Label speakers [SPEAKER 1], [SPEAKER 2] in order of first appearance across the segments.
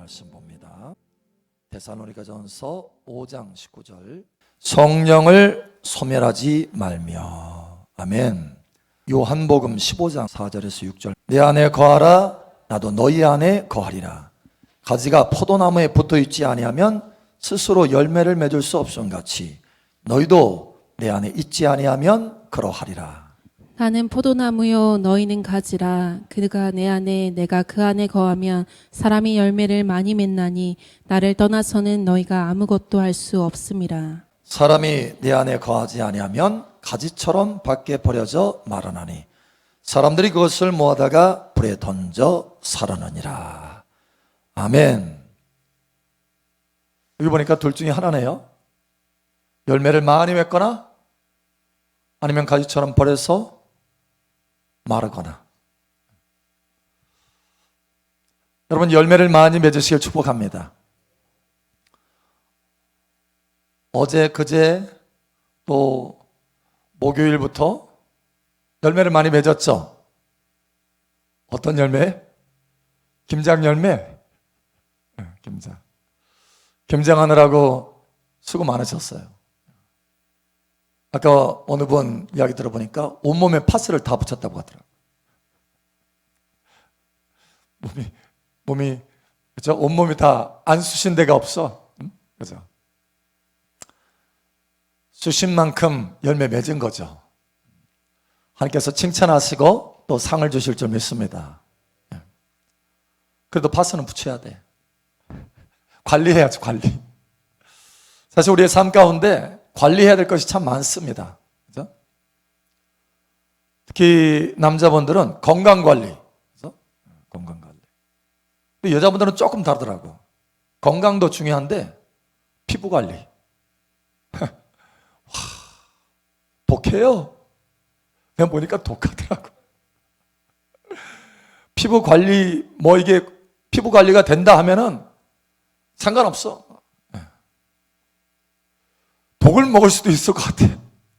[SPEAKER 1] 말씀 봅니다. 데살로니가전서 5장 19절 성령을 소멸하지 말며. 아멘. 요한복음 15장 4절에서 6절 내 안에 거하라 나도 너희 안에 거하리라. 가지가 포도나무에 붙어있지 아니하면 스스로 열매를 맺을 수 없음같이 너희도 내 안에 있지 아니하면 그러하리라.
[SPEAKER 2] 나는 포도나무요 너희는 가지라. 그가 내 안에 내가 그 안에 거하면 사람이 열매를 많이 맺나니 나를 떠나서는 너희가 아무것도 할 수 없음이라.
[SPEAKER 1] 사람이 내 안에 거하지 아니하면 가지처럼 밖에 버려져 마르나니 사람들이 그것을 모아다가 불에 던져 사르느니라. 아멘. 여기 보니까 둘 중에 하나네요. 열매를 많이 맺거나 아니면 가지처럼 버려서 마르거나. 여러분 열매를 많이 맺으시길 축복합니다. 어제 그제 또 목요일부터 열매를 많이 맺었죠. 어떤 열매? 김장 열매. 김장하느라고 수고 많으셨어요. 아까 어느 분 이야기 들어보니까 온몸에 파스를 다 붙였다고 하더라고요. 몸이 그죠? 온몸이 다 안 쑤신 데가 없어. 그죠? 쑤신 만큼 열매 맺은 거죠. 하나님께서 칭찬하시고 또 상을 주실 줄 믿습니다. 그래도 파스는 붙여야 돼. 관리해야지, 관리. 사실 우리의 삶 가운데 관리해야 될 것이 참 많습니다. 그죠? 특히 남자분들은 건강관리. 그죠? 건강관리. 근데 여자분들은 조금 다르더라고. 건강도 중요한데 피부관리. 독해요. 그냥 보니까 독하더라고. 피부관리, 이게 피부관리가 된다 하면은 상관없어. 독을 먹을 수도 있을 것 같아.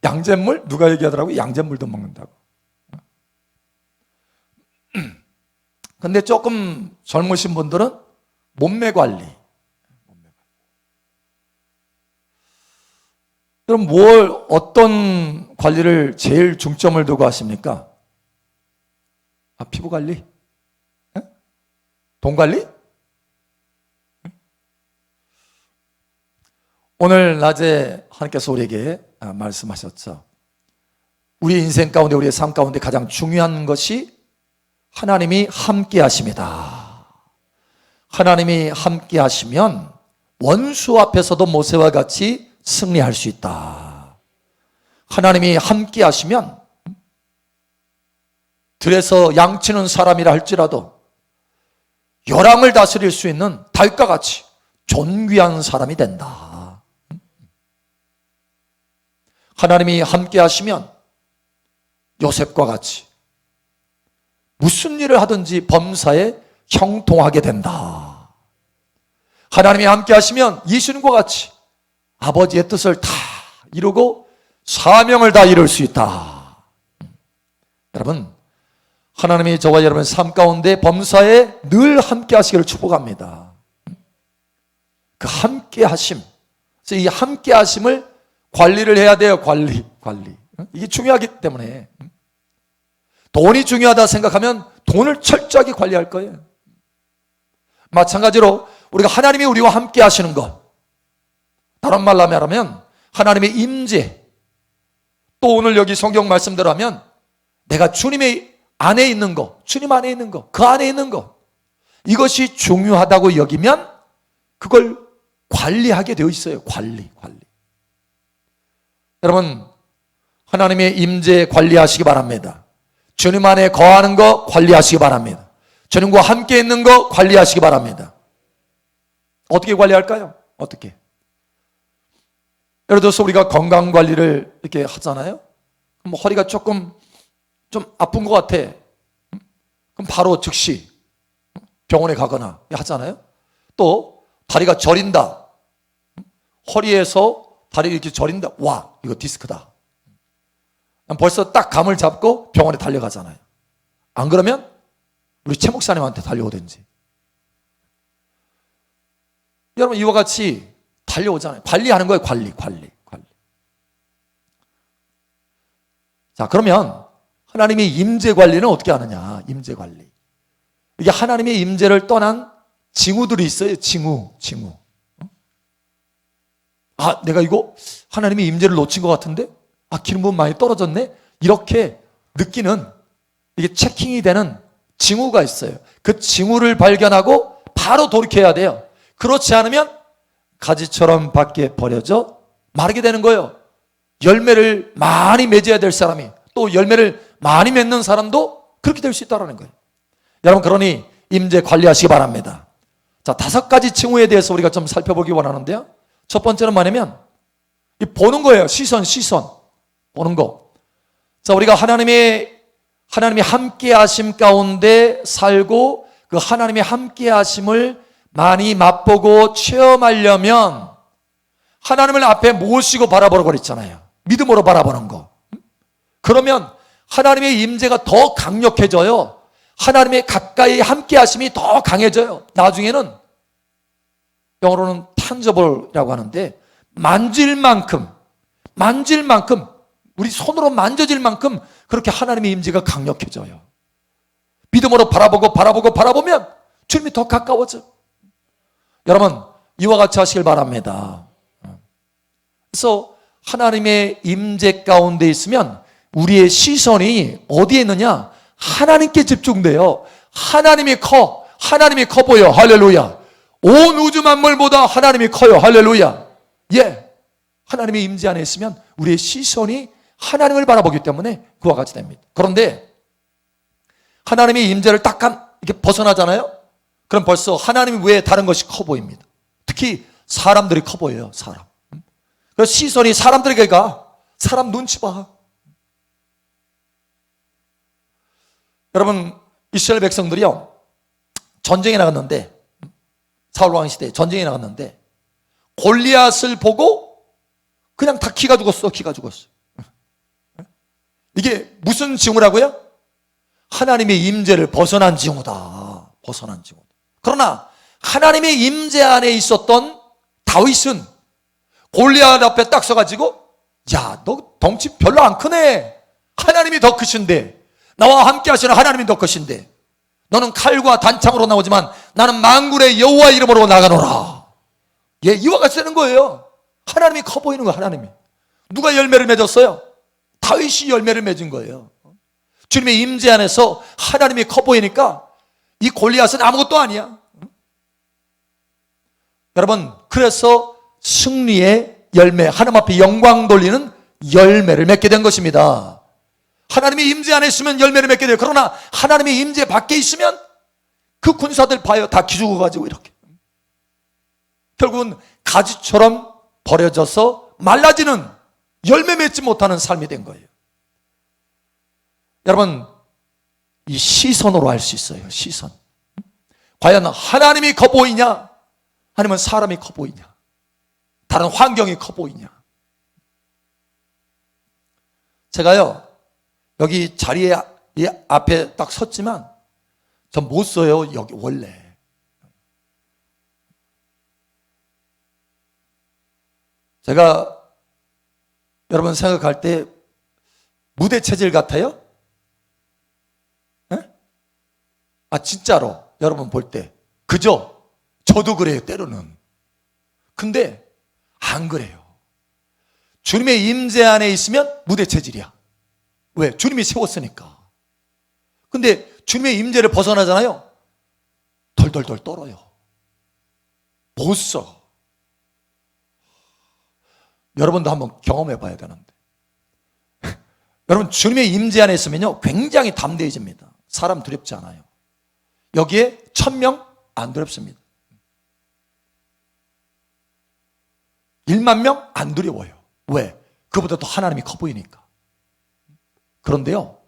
[SPEAKER 1] 양잿물? 누가 얘기하더라고? 양잿물도 먹는다고. 근데 조금 젊으신 분들은 몸매 관리. 그럼 어떤 관리를 제일 중점을 두고 하십니까? 피부 관리? 돈 관리? 오늘 낮에 하나님께서 우리에게 말씀하셨죠. 우리 인생 가운데, 우리의 삶 가운데 가장 중요한 것이 하나님이 함께 하심이다. 하나님이 함께 하시면 원수 앞에서도 모세와 같이 승리할 수 있다. 하나님이 함께 하시면 들에서 양치는 사람이라 할지라도 열왕을 다스릴 수 있는 다윗과 같이 존귀한 사람이 된다. 하나님이 함께 하시면 요셉과 같이 무슨 일을 하든지 범사에 형통하게 된다. 하나님이 함께 하시면 이순과 같이 아버지의 뜻을 다 이루고 사명을 다 이룰 수 있다. 여러분, 하나님이 저와 여러분의 삶 가운데 범사에 늘 함께 하시기를 축복합니다. 그 함께 하심, 그래서 이 함께 하심을 관리를 해야 돼요. 관리. 이게 중요하기 때문에. 돈이 중요하다 생각하면 돈을 철저하게 관리할 거예요. 마찬가지로 우리가 하나님이 우리와 함께 하시는 것, 다른 말로 말하면 하나님의 임재, 또 오늘 여기 성경 말씀대로 하면 내가 주님의 안에 있는 것, 주님 안에 있는 것, 그 안에 있는 것, 이것이 중요하다고 여기면 그걸 관리하게 되어 있어요. 관리. 여러분, 하나님의 임재 관리하시기 바랍니다. 주님 안에 거하는 거 관리하시기 바랍니다. 주님과 함께 있는 거 관리하시기 바랍니다. 어떻게 관리할까요? 어떻게? 예를 들어서 우리가 건강관리를 이렇게 하잖아요. 그럼 허리가 조금 좀 아픈 것 같아. 그럼 바로 즉시 병원에 가거나 하잖아요. 또 다리가 저린다. 허리에서 다리 이렇게 저린다. 와, 이거 디스크다. 벌써 딱 감을 잡고 병원에 달려가잖아요. 안 그러면 우리 최 목사님한테 달려오든지. 여러분 이와 같이 달려오잖아요. 관리하는 거예요. 관리. 자, 그러면 하나님의 임재 관리는 어떻게 하느냐? 임재 관리. 이게 하나님의 임재를 떠난 징후들이 있어요. 징후. 아, 내가 이거 하나님의 임재를 놓친 것 같은데? 아, 기름 부음 많이 떨어졌네? 이렇게 느끼는, 이게 체킹이 되는 징후가 있어요. 그 징후를 발견하고 바로 돌이켜야 돼요. 그렇지 않으면 가지처럼 밖에 버려져 마르게 되는 거예요. 열매를 많이 맺어야 될 사람이, 또 열매를 많이 맺는 사람도 그렇게 될 수 있다는 거예요. 여러분, 그러니 임재 관리하시기 바랍니다. 자, 5가지 징후에 대해서 우리가 좀 살펴보기 원하는데요. 첫 번째는 뭐냐면 이 보는 거예요. 시선 보는 거. 자, 우리가 하나님이 함께 하심 가운데 살고 그 하나님의 함께 하심을 많이 맛보고 체험하려면 하나님을 앞에 모시고 바라보라고 그랬잖아요. 믿음으로 바라보는 거. 그러면 하나님의 임재가 더 강력해져요. 하나님의 가까이 함께 하심이 더 강해져요. 나중에는 영어로는 tangible이라고 하는데 만질 만큼 우리 손으로 만져질 만큼 그렇게 하나님의 임재가 강력해져요. 믿음으로 바라보면 주님이 더 가까워져. 여러분, 이와 같이 하시길 바랍니다. 그래서 하나님의 임재 가운데 있으면 우리의 시선이 어디에 있느냐? 하나님께 집중돼요. 하나님이 커 보여. 할렐루야. 온 우주 만물보다 하나님이 커요. 할렐루야. 예. 하나님의 임재 안에 있으면 우리의 시선이 하나님을 바라보기 때문에 그와 같이 됩니다. 그런데 하나님의 임재를 딱 이렇게 벗어나잖아요. 그럼 벌써 하나님 외에 다른 것이 커 보입니다. 특히 사람들이 커 보여요. 사람. 그래서 시선이 사람들에게 가. 사람 눈치 봐. 여러분, 이스라엘 백성들이요, 전쟁에 나갔는데, 사울 왕 시대에 전쟁에 나갔는데 골리앗을 보고 그냥 다 기가 죽었어. 이게 무슨 징후라고요? 하나님의 임재를 벗어난 징후다. 그러나 하나님의 임재 안에 있었던 다윗은 골리앗 앞에 딱 서가지고, 야, 너 덩치 별로 안 크네. 하나님이 더 크신데, 나와 함께 하시는 하나님이 더 크신데, 너는 칼과 단창으로 나오지만 나는 만군의 여호와 이름으로 나가노라. 예, 이와 같이 되는 거예요. 하나님이 커 보이는 거예요. 하나님이. 누가 열매를 맺었어요? 다윗이 열매를 맺은 거예요. 주님의 임재 안에서 하나님이 커 보이니까 이 골리앗은 아무것도 아니야. 여러분, 그래서 승리의 열매, 하나님 앞에 영광 돌리는 열매를 맺게 된 것입니다. 하나님의 임재 안에 있으면 열매를 맺게 돼요. 그러나 하나님의 임재 밖에 있으면 그 군사들 봐요. 다 기죽어가지고 이렇게. 결국은 가지처럼 버려져서 말라지는, 열매 맺지 못하는 삶이 된 거예요. 여러분, 이 시선으로 알 수 있어요. 시선. 과연 하나님이 커 보이냐? 아니면 사람이 커 보이냐? 다른 환경이 커 보이냐? 제가요, 여기 자리에 이 앞에 딱 섰지만 전 못 써요. 여기 원래. 제가 여러분 생각할 때 무대 체질 같아요? 에? 아, 진짜로 여러분 볼 때. 그죠? 저도 그래요, 때로는. 근데 안 그래요. 주님의 임재 안에 있으면 무대 체질이야. 왜? 주님이 세웠으니까. 근데 주님의 임재를 벗어나잖아요. 덜덜덜 떨어요. 못 써. 여러분도 한번 경험해 봐야 되는데. 여러분, 주님의 임재 안에 있으면요, 굉장히 담대해집니다. 사람 두렵지 않아요. 여기에 1000명 안 두렵습니다. 1만 명 안 두려워요. 왜? 그보다 더 하나님이 커 보이니까. 그런데요,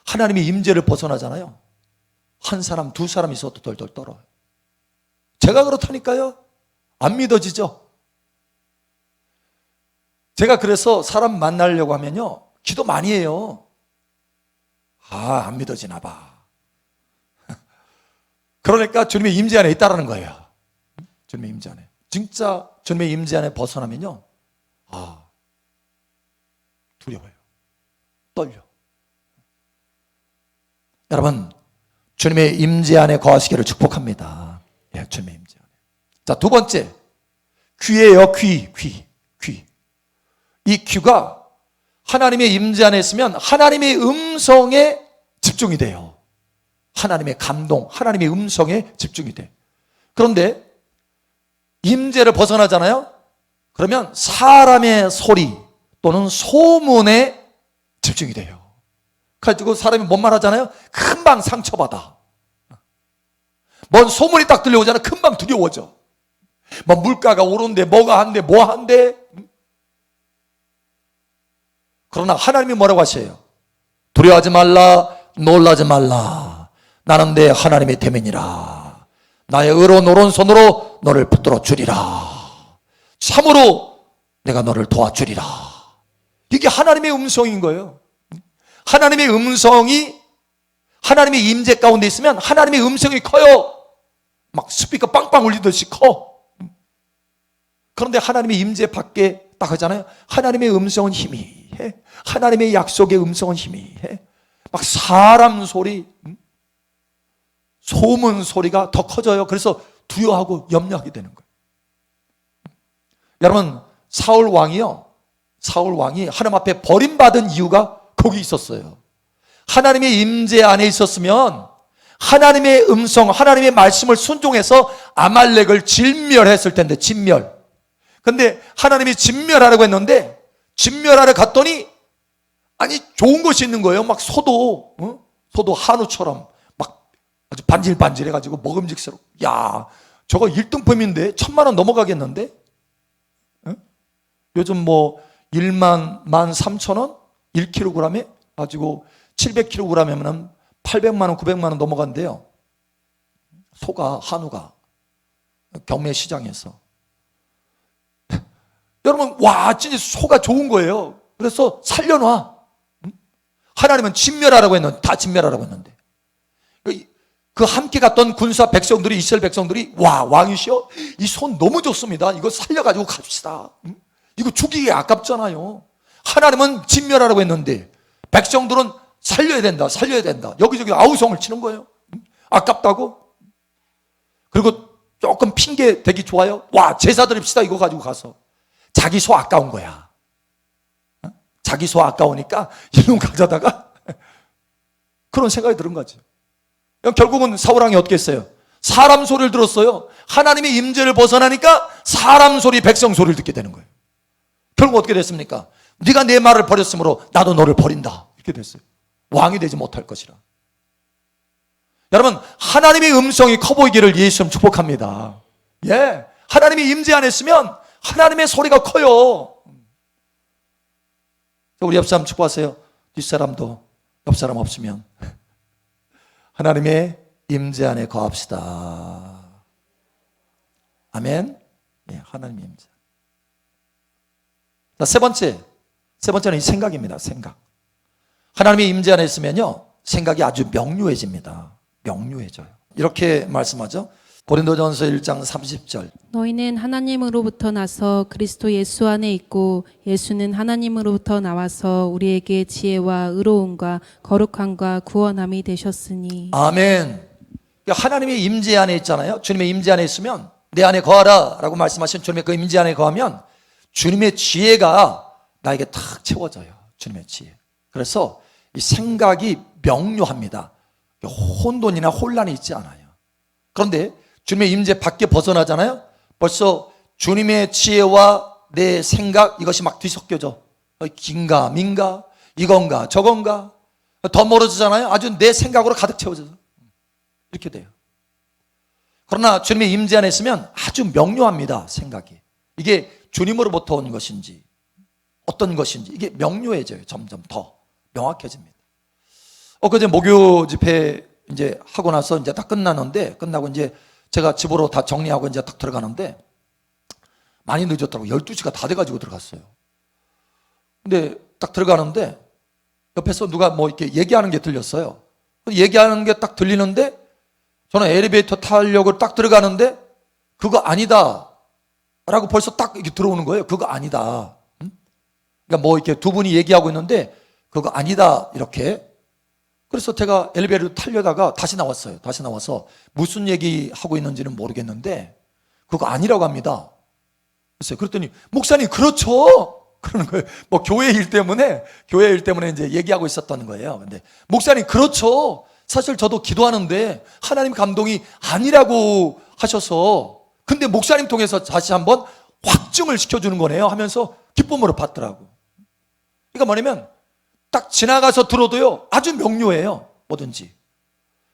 [SPEAKER 1] 하나님의 임재를 벗어나잖아요. 한 사람, 두 사람 있어도 덜덜 떨어요. 제가 그렇다니까요. 안 믿어지죠? 제가 그래서 사람 만나려고 하면요, 기도 많이 해요. 아, 안 믿어지나 봐. 그러니까 주님의 임재 안에 있다라는 거예요. 주님의 임재 안에. 진짜 주님의 임재 안에 벗어나면요, 두려워요. 떨려. 여러분, 주님의 임재 안에 거하시기를 축복합니다. 예, 주님의 임재 안에. 자, 두 번째, 귀예요. 귀. 이 귀가 하나님의 임재 안에 있으면 하나님의 음성에 집중이 돼요. 하나님의 감동, 하나님의 음성에 집중이 돼. 그런데 임재를 벗어나잖아요. 그러면 사람의 소리 또는 소문에 집중이 돼요. 그래가지고 사람이 뭔 말 하잖아요. 금방 상처받아. 뭔 소문이 딱 들려오잖아요. 금방 두려워져. 뭐 물가가 오른데 뭐가 한데 뭐 한데. 그러나 하나님이 뭐라고 하셔요? 두려워하지 말라, 놀라지 말라. 나는 내 하나님의 대면이라. 나의 의로운 오른손으로 너를 붙들어 주리라. 참으로 내가 너를 도와주리라. 이게 하나님의 음성인 거예요. 하나님의 음성이 하나님의 임재 가운데 있으면 하나님의 음성이 커요. 막 스피커 빵빵 울리듯이 커. 그런데 하나님의 임재 밖에 딱 하잖아요. 하나님의 음성은 희미해. 하나님의 약속의 음성은 희미해. 막 사람 소리, 소문 소리가 더 커져요. 그래서 두려워하고 염려하게 되는 거예요. 여러분, 사울 왕이 하나님 앞에 버림받은 이유가 거기 있었어요. 하나님의 임재 안에 있었으면 하나님의 음성, 하나님의 말씀을 순종해서 아말렉을 진멸했을 텐데, 진멸. 근데 하나님이 진멸하라고 했는데 진멸하러 갔더니 아니 좋은 것이 있는 거예요. 막 소도 한우처럼 막 아주 반질반질해가지고 먹음직스러워. 야, 저거 1등품인데 1,000,000원 넘어가겠는데? 요즘 뭐 13,000원 1kg에 가지고 700kg이면 800만 원, 900만 원 넘어간대요. 소가, 한우가 경매 시장에서. 여러분, 와, 진짜 소가 좋은 거예요. 그래서 살려놔. 하나님은 진멸하라고 했는데, 다 진멸하라고 했는데. 그 함께 갔던 군사 백성들이, 이스라엘 백성들이, 와, 왕이시여, 이 손 너무 좋습니다. 이거 살려가지고 갑시다. 이거 죽이기 아깝잖아요. 하나님은 진멸하라고 했는데, 백성들은 살려야 된다, 살려야 된다. 여기저기 아우성을 치는 거예요. 아깝다고. 그리고 조금 핑계 대기 좋아요. 와, 제사 드립시다. 이거 가지고 가서. 자기 소 아까운 거야. 자기 소 아까우니까 이놈 가져다가 그런 생각이 드는 거지. 결국은 사울왕이 어떻게 했어요? 사람 소리를 들었어요. 하나님의 임재를 벗어나니까 사람 소리, 백성 소리를 듣게 되는 거예요. 결국 어떻게 됐습니까? 네가 내 말을 버렸으므로 나도 너를 버린다. 이렇게 됐어요. 왕이 되지 못할 것이라. 여러분, 하나님의 음성이 커 보이기를 예수님 축복합니다. 예, 하나님의 임재 안에 있으면 하나님의 소리가 커요. 우리 옆 사람 축복하세요. 뒷사람도 옆 사람 없으면 하나님의 임재 안에 거합시다. 아멘. 예, 하나님의 임재. 자, 세 번째는 이 생각입니다. 생각. 하나님의 임재 안에 있으면요, 생각이 아주 명료해집니다. 명료해져요. 이렇게 말씀하죠. 고린도전서 1장 30절.
[SPEAKER 2] 너희는 하나님으로부터 나서 그리스도 예수 안에 있고 예수는 하나님으로부터 나와서 우리에게 지혜와 의로움과 거룩함과 구원함이 되셨으니.
[SPEAKER 1] 아멘. 하나님의 임재 안에 있잖아요. 주님의 임재 안에 있으면 내 안에 거하라 라고 말씀하신 주님의 그 임재 안에 거하면 주님의 지혜가 나에게 탁 채워져요. 주님의 지혜. 그래서 이 생각이 명료합니다. 혼돈이나 혼란이 있지 않아요. 그런데 주님의 임재 밖에 벗어나잖아요. 벌써 주님의 지혜와 내 생각, 이것이 막 뒤섞여져. 긴가 민가, 이건가 저건가. 더 멀어지잖아요. 아주 내 생각으로 가득 채워져서 이렇게 돼요. 그러나 주님의 임재 안에 있으면 아주 명료합니다. 생각이. 이게 주님으로부터 온 것인지 어떤 것인지 이게 명료해져요. 점점 더 명확해집니다. 엊그제 목요 집회 이제 하고 나서 이제 다 끝나는데, 끝나고 이제 제가 집으로 다 정리하고 이제 딱 들어가는데 많이 늦었더라고요. 12시가 다 돼가지고 들어갔어요. 근데 딱 들어가는데 옆에서 누가 뭐 이렇게 얘기하는 게 들렸어요. 얘기하는 게 딱 들리는데 저는 엘리베이터 타려고 딱 들어가는데 그거 아니다. 라고 벌써 딱 이렇게 들어오는 거예요. 그거 아니다. 그러니까 뭐 이렇게 두 분이 얘기하고 있는데 그거 아니다 이렇게. 그래서 제가 엘리베이터를 타려다가 다시 나왔어요. 다시 나와서 무슨 얘기하고 있는지는 모르겠는데 그거 아니라고 합니다. 그랬더니 목사님 그렇죠. 그러는 거예요. 뭐 교회 일 때문에 이제 얘기하고 있었다는 거예요. 근데 목사님 그렇죠. 사실 저도 기도하는데 하나님 감동이 아니라고 하셔서 근데 목사님 통해서 다시 한번 확증을 시켜주는 거네요 하면서 기쁨으로 받더라고. 그러니까 뭐냐면 딱 지나가서 들어도요 아주 명료해요. 뭐든지.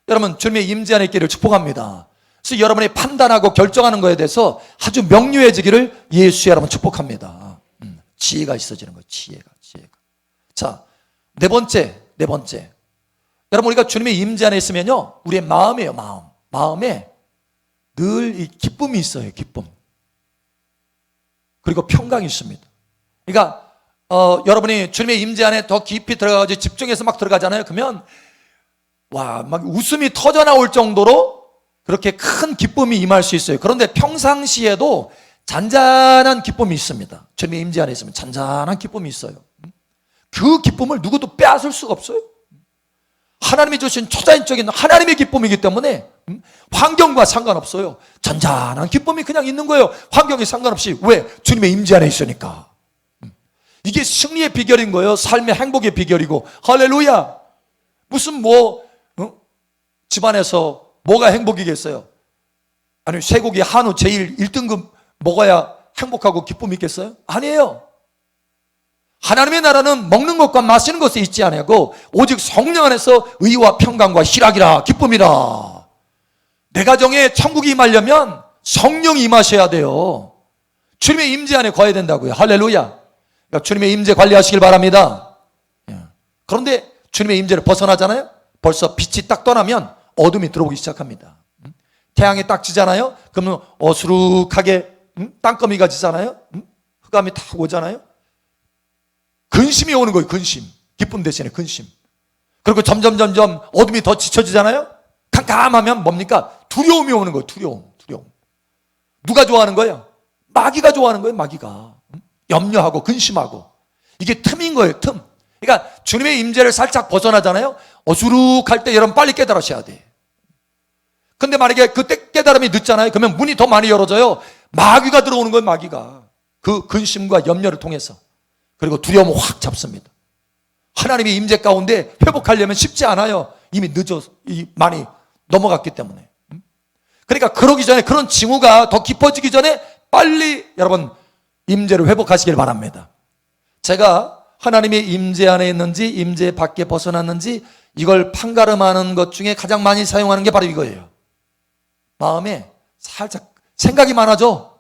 [SPEAKER 1] 여러분 주님의 임재 안에 있기를 축복합니다. 그래서 여러분이 판단하고 결정하는 거에 대해서 아주 명료해지기를 예수의 여러분 축복합니다. 지혜가 있어지는 거예요. 지혜가. 자, 네 번째. 여러분 우리가 주님의 임재 안에 있으면요 우리의 마음이에요. 마음에 늘 이 기쁨이 있어요. 기쁨. 그리고 평강이 있습니다. 그러니까 여러분이 주님의 임재 안에 더 깊이 들어가서 집중해서 막 들어가잖아요. 그러면 와, 막 웃음이 터져 나올 정도로 그렇게 큰 기쁨이 임할 수 있어요. 그런데 평상시에도 잔잔한 기쁨이 있습니다. 주님의 임재 안에 있으면 잔잔한 기쁨이 있어요. 그 기쁨을 누구도 빼앗을 수가 없어요. 하나님이 주신 초자연적인 하나님의 기쁨이기 때문에 환경과 상관없어요. 잔잔한 기쁨이 그냥 있는 거예요. 환경에 상관없이. 왜? 주님의 임재 안에 있으니까. 이게 승리의 비결인 거예요. 삶의 행복의 비결이고. 할렐루야. 무슨 집안에서 뭐가 행복이겠어요? 아니 쇠고기 한우 제일 1등급 먹어야 행복하고 기쁨이 있겠어요? 아니에요. 하나님의 나라는 먹는 것과 마시는 것에 있지 않고 오직 성령 안에서 의와 평강과 희락이라 기쁨이라. 내 가정에 천국이 임하려면 성령이 임하셔야 돼요. 주님의 임재 안에 거해야 된다고요. 할렐루야. 그러니까 주님의 임재 관리하시길 바랍니다. 그런데 주님의 임재를 벗어나잖아요. 벌써 빛이 딱 떠나면 어둠이 들어오기 시작합니다. 태양이 딱 지잖아요. 그러면 어수룩하게 땅거미가 지잖아요. 흑암이 탁 오잖아요. 근심이 오는 거예요. 근심. 기쁨 대신에 근심. 그리고 점점 어둠이 더 지쳐지잖아요. 캄캄하면 뭡니까? 두려움이 오는 거예요. 두려움. 누가 좋아하는 거예요? 마귀가 좋아하는 거예요. 마귀가. 염려하고 근심하고. 이게 틈인 거예요. 틈. 그러니까 주님의 임재를 살짝 벗어나잖아요. 어수룩할 때 여러분 빨리 깨달으셔야 돼. 근데 만약에 그때 깨달음이 늦잖아요. 그러면 문이 더 많이 열어져요. 마귀가 들어오는 거예요. 마귀가. 그 근심과 염려를 통해서. 그리고 두려움을 확 잡습니다. 하나님의 임재 가운데 회복하려면 쉽지 않아요. 이미 많이 넘어갔기 때문에. 그러니까 그러기 전에 그런 징후가 더 깊어지기 전에 빨리 여러분 임재를 회복하시길 바랍니다. 제가 하나님의 임재 안에 있는지 임재 밖에 벗어났는지 이걸 판가름하는 것 중에 가장 많이 사용하는 게 바로 이거예요. 마음에 살짝 생각이 많아져.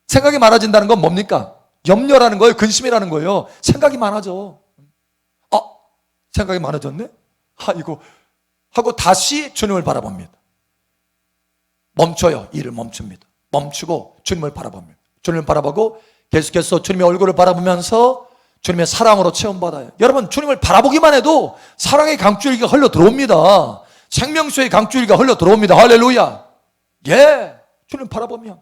[SPEAKER 1] 생각이 많아진다는 건 뭡니까? 염려라는 거예요. 근심이라는 거예요. 생각이 많아져. 생각이 많아졌네? 이거 하고 다시 주님을 바라봅니다. 멈춰요. 일을 멈춥니다. 멈추고 주님을 바라봅니다. 주님을 바라보고 계속해서 주님의 얼굴을 바라보면서 주님의 사랑으로 체험받아요. 여러분 주님을 바라보기만 해도 사랑의 강줄기가 흘러 들어옵니다. 생명수의 강줄기가 흘러 들어옵니다. 할렐루야. 예, 주님 바라보면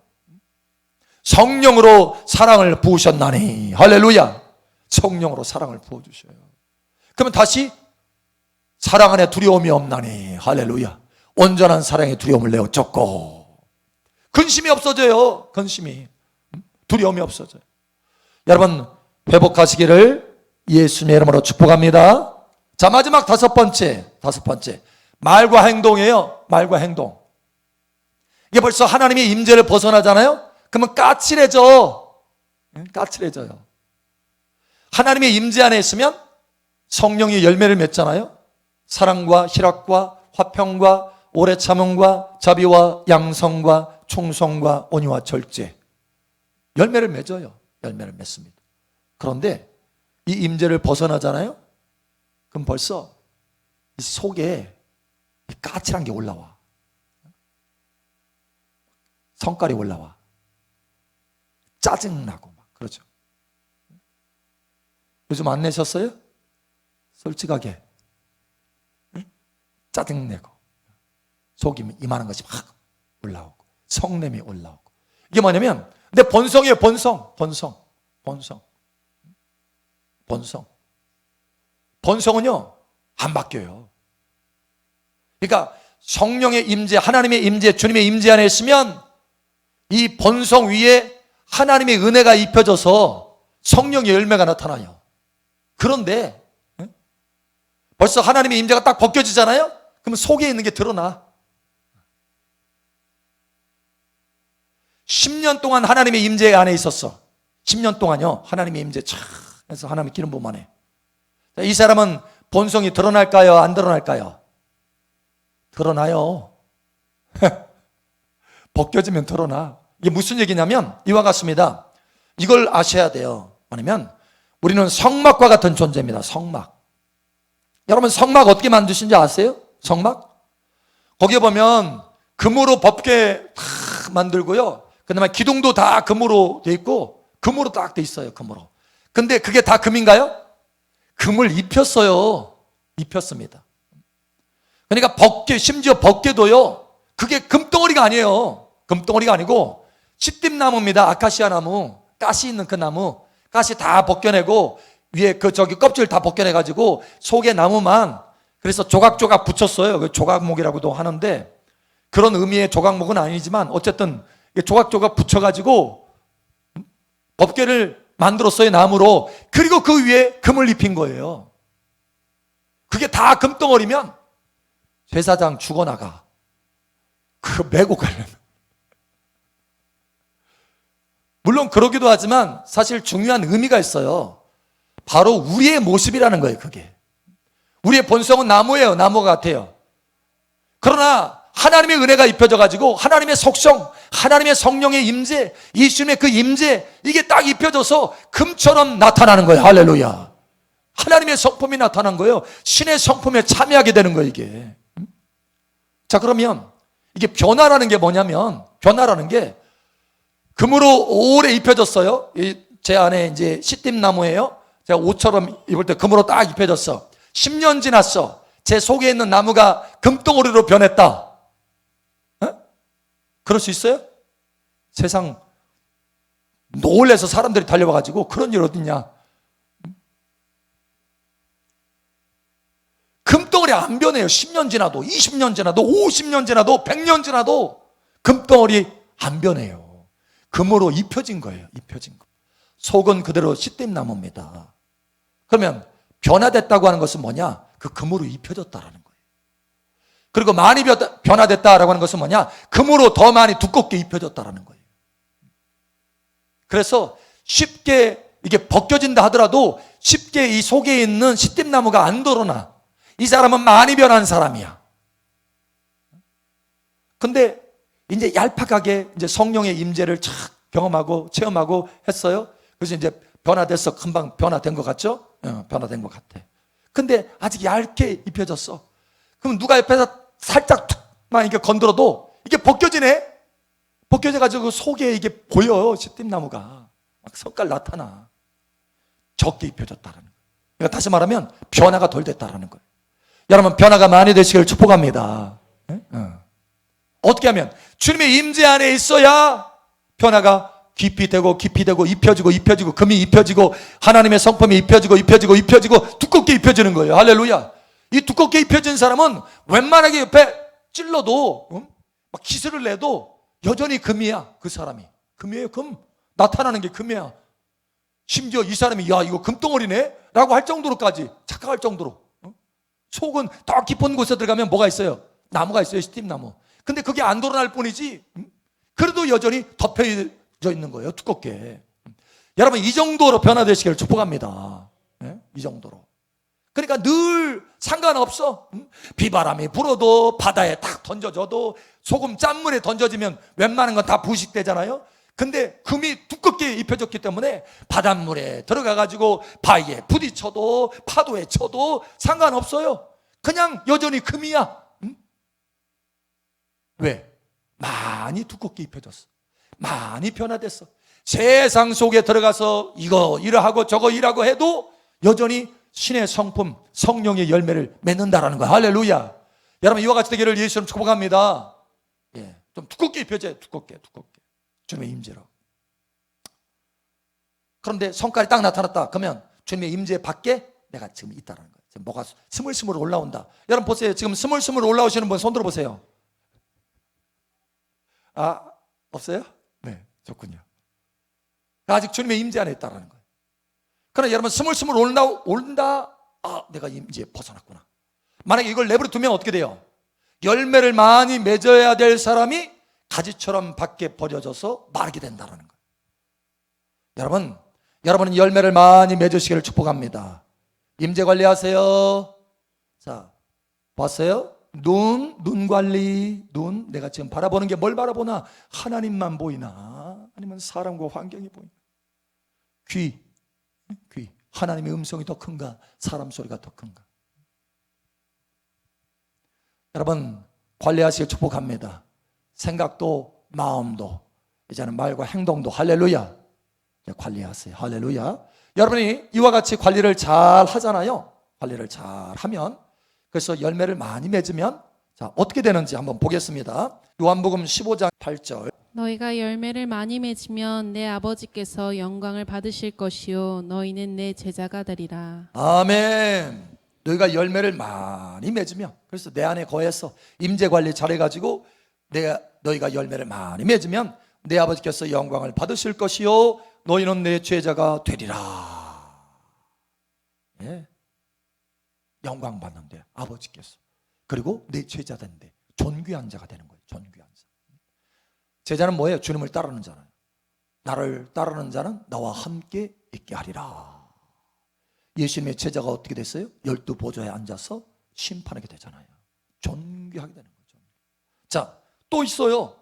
[SPEAKER 1] 성령으로 사랑을 부으셨나니. 할렐루야. 성령으로 사랑을 부어주셔요. 그러면 다시 사랑 안에 두려움이 없나니. 할렐루야. 온전한 사랑의 두려움을 내어 쫓고 근심이 없어져요. 근심이. 두려움이 없어져요. 여러분 회복하시기를 예수님의 이름으로 축복합니다. 자, 마지막 다섯 번째. 말과 행동이에요. 말과 행동. 이게 벌써 하나님의 임재를 벗어나잖아요. 그러면 까칠해져요. 하나님의 임재 안에 있으면 성령이 열매를 맺잖아요. 사랑과 희락과 화평과 오래 참음과 자비와 양성과 충성과 온유와 절제. 열매를 맺어요. 열매를 맺습니다. 그런데 이 임재를 벗어나잖아요. 그럼 벌써 이 속에 이 까칠한 게 올라와. 성깔이 올라와. 짜증나고 막 그러죠. 요즘 안 내셨어요? 솔직하게. 짜증내고 속이 이만한 것이 막 올라오고 성냄이 올라오고. 이게 뭐냐면 근데 본성이에요, 본성. 본성은요, 안 바뀌어요. 그러니까 성령의 임재, 하나님의 임재, 주님의 임재 안에 있으면 이 본성 위에 하나님의 은혜가 입혀져서 성령의 열매가 나타나요. 그런데 벌써 하나님의 임재가 딱 벗겨지잖아요? 그러면 속에 있는 게 드러나. 10년 동안 하나님의 임재 안에 있었어. 10년 동안요, 하나님의 임재 촥 해서 하나님의 기름 부음 안에. 이 사람은 본성이 드러날까요? 안 드러날까요? 드러나요. 벗겨지면 드러나. 이게 무슨 얘기냐면 이와 같습니다. 이걸 아셔야 돼요. 뭐냐면 우리는 성막과 같은 존재입니다. 성막. 여러분, 성막 어떻게 만드신지 아세요? 성막? 거기에 보면 금으로 법궤 다 만들고요, 그 다음에 기둥도 다 금으로 돼 있고, 금으로 딱 돼 있어요. 금으로. 근데 그게 다 금인가요? 금을 입혔어요. 입혔습니다. 그러니까 법궤, 심지어 법궤도요, 그게 금덩어리가 아니에요. 금덩어리가 아니고 시띠나무입니다. 아카시아 나무, 가시 있는 그 나무, 가시 다 벗겨내고 위에 껍질 다 벗겨내가지고 속에 나무만, 그래서 조각조각 붙였어요. 그 조각목이라고도 하는데, 그런 의미의 조각목은 아니지만 어쨌든 조각조각 붙여가지고 법궤를 만들었어요, 나무로. 그리고 그 위에 금을 입힌 거예요. 그게 다 금덩어리면 제사장 죽어나가. 그거 메고 가려면. 물론 그러기도 하지만 사실 중요한 의미가 있어요. 바로 우리의 모습이라는 거예요, 그게. 우리의 본성은 나무예요. 나무 같아요. 그러나 하나님의 은혜가 입혀져가지고 하나님의 속성, 하나님의 성령의 임재, 예수님의 그 임재, 이게 딱 입혀져서 금처럼 나타나는 거예요. 할렐루야. 하나님의 성품이 나타난 거예요. 신의 성품에 참여하게 되는 거예요, 이게. 자, 그러면 이게 변화라는 게 뭐냐면, 변화라는 게 금으로 오래 입혀졌어요. 제 안에 이제 시띠나무예요. 제가 옷처럼 입을 때 금으로 딱 입혀졌어. 10년 지났어. 제 속에 있는 나무가 금덩어리로 변했다. 그럴 수 있어요? 세상 놀래서 사람들이 달려와가지고 그런 일 어딨냐. 금덩어리 안 변해요. 10년 지나도, 20년 지나도, 50년 지나도, 100년 지나도 금덩어리 안 변해요. 금으로 입혀진 거예요. 입혀진 거. 속은 그대로 시띠나무입니다. 그러면 변화됐다고 하는 것은 뭐냐? 그 금으로 입혀졌다라는 거예요. 그리고 많이 변화됐다라고 하는 것은 뭐냐? 금으로 더 많이 두껍게 입혀졌다라는 거예요. 그래서 쉽게 이게 벗겨진다 하더라도 쉽게 이 속에 있는 시띠나무가 안 드러나. 이 사람은 많이 변한 사람이야. 근데 이제 얄팍하게 이제 성령의 임재를 착 경험하고 체험하고 했어요. 그래서 이제 변화됐어. 금방 변화된 것 같죠? 변화된 것 같아. 근데 아직 얇게 입혀졌어. 그럼 누가 옆에서 살짝 툭만 이렇게 건드려도 이게 벗겨지네? 벗겨져가지고 속에 이게 보여. 시띠나무가 막 색깔 나타나. 적게 입혀졌다는 거예요. 그러니까 다시 말하면 변화가 덜 됐다는 거예요. 여러분, 변화가 많이 되시길 축복합니다. 어떻게 하면? 주님의 임재 안에 있어야 변화가 깊이 되고 입혀지고 금이 입혀지고 하나님의 성품이 입혀지고 두껍게 입혀지는 거예요. 할렐루야. 이 두껍게 입혀진 사람은 웬만하게 옆에 찔러도 막 기술을 내도 여전히 금이야. 그 사람이 금이에요. 금. 나타나는 게 금이야. 심지어 이 사람이 야, 이거 금덩어리네 라고 할 정도로까지 착각할 정도로. 속은 더 깊은 곳에 들어가면 뭐가 있어요? 나무가 있어요. 시띠나무. 근데 그게 안 드러날 뿐이지 그래도 여전히 덮여져 있는 거예요. 두껍게. 여러분, 이 정도로 변화되시기를 축복합니다. 이 정도로. 그러니까 늘 상관없어. 비바람이 불어도 바다에 딱 던져져도 소금 짠물에 던져지면 웬만한 건 다 부식되잖아요. 근데 금이 두껍게 입혀졌기 때문에 바닷물에 들어가가지고 바위에 부딪혀도 파도에 쳐도 상관없어요. 그냥 여전히 금이야. 왜? 많이 두껍게 입혀졌어. 많이 변화됐어. 세상 속에 들어가서 이거 이러하고 저거 이라고 해도 여전히 신의 성품, 성령의 열매를 맺는다라는 거야. 할렐루야. 여러분, 이와 같이 되기를 예수님 축복합니다. 좀 두껍게 입혀져요. 두껍게. 주님의 임재로. 그런데 성깔이 딱 나타났다. 그러면 주님의 임재 밖에 내가 지금 있다는 거예요. 지금 뭐가 스물스물 올라온다. 여러분 보세요. 지금 스물스물 올라오시는 분 손 들어보세요. 아, 없어요? 네, 좋군요. 아직 주님의 임재 안에 있다는 거예요. 그러나 여러분 스물스물 온다. 아, 내가 임재에 벗어났구나. 만약에 이걸 내버려 두면 어떻게 돼요? 열매를 많이 맺어야 될 사람이 가지처럼 밖에 버려져서 마르게 된다는 거예요. 여러분은 열매를 많이 맺으시기를 축복합니다. 임재 관리하세요. 자, 봤어요? 눈 관리. 내가 지금 바라보는 게 뭘 바라보나? 하나님만 보이나? 아니면 사람과 환경이 보이나? 귀. 하나님의 음성이 더 큰가? 사람 소리가 더 큰가? 여러분, 관리하시길 축복합니다. 생각도 마음도 이제는 말과 행동도 할렐루야 관리하세요. 할렐루야. 여러분이 이와 같이 관리를 잘 하잖아요. 관리를 잘 하면, 그래서 열매를 많이 맺으면 자, 어떻게 되는지 한번 보겠습니다. 요한복음 15장 8절.
[SPEAKER 2] 너희가 열매를 많이 맺으면 내 아버지께서 영광을 받으실 것이요 너희는 내 제자가 되리라.
[SPEAKER 1] 아멘. 너희가 열매를 많이 맺으면, 그래서 내 안에 거해서 임재 관리 잘해가지고 너희가 열매를 많이 맺으면 내 아버지께서 영광을 받으실 것이요 너희는 내 제자가 되리라. 예. 영광 받는데 아버지께서, 그리고 내 제자 된대. 존귀한 자가 되는 거예요. 존귀한 자. 제자는 뭐예요? 주님을 따르는 자는. 나를 따르는 자는 나와 함께 있게 하리라. 예수님의 제자가 어떻게 됐어요? 12보좌에 앉아서 심판하게 되잖아요. 존귀하게 되는 거죠. 자, 또 있어요.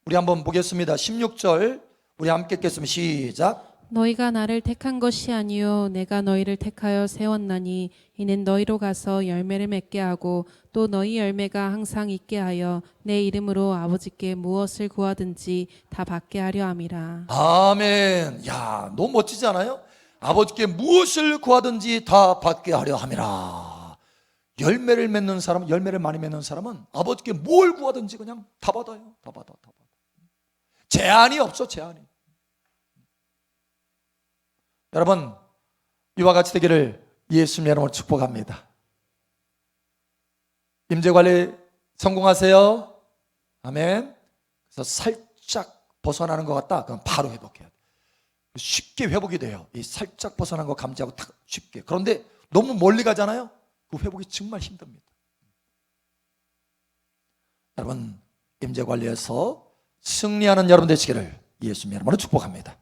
[SPEAKER 1] 우리 한번 보겠습니다. 16절 우리 함께 읽겠습니다. 시작.
[SPEAKER 2] 너희가 나를 택한 것이 아니요 내가 너희를 택하여 세웠나니 이는 너희로 가서 열매를 맺게 하고 또 너희 열매가 항상 있게 하여 내 이름으로 아버지께 무엇을 구하든지 다 받게 하려 함이라.
[SPEAKER 1] 아멘. 야, 너무 멋지지 않아요? 아버지께 무엇을 구하든지 다 받게 하려 함이라. 열매를 맺는 사람, 열매를 많이 맺는 사람은 아버지께 뭘 구하든지 그냥 다 받아요. 다 받아. 제한이 없어, 제한이. 여러분, 이와 같이 되기를 예수님 이름으로 축복합니다. 임재관리 성공하세요. 아멘. 그래서 살짝 벗어나는 것 같다. 그럼 바로 회복해야 돼. 쉽게 회복이 돼요. 이 살짝 벗어난 거 감지하고 탁 쉽게. 그런데 너무 멀리 가잖아요. 그 회복이 정말 힘듭니다. 여러분, 임재관리에서 승리하는 여러분 되시기를 예수님 이름으로 축복합니다.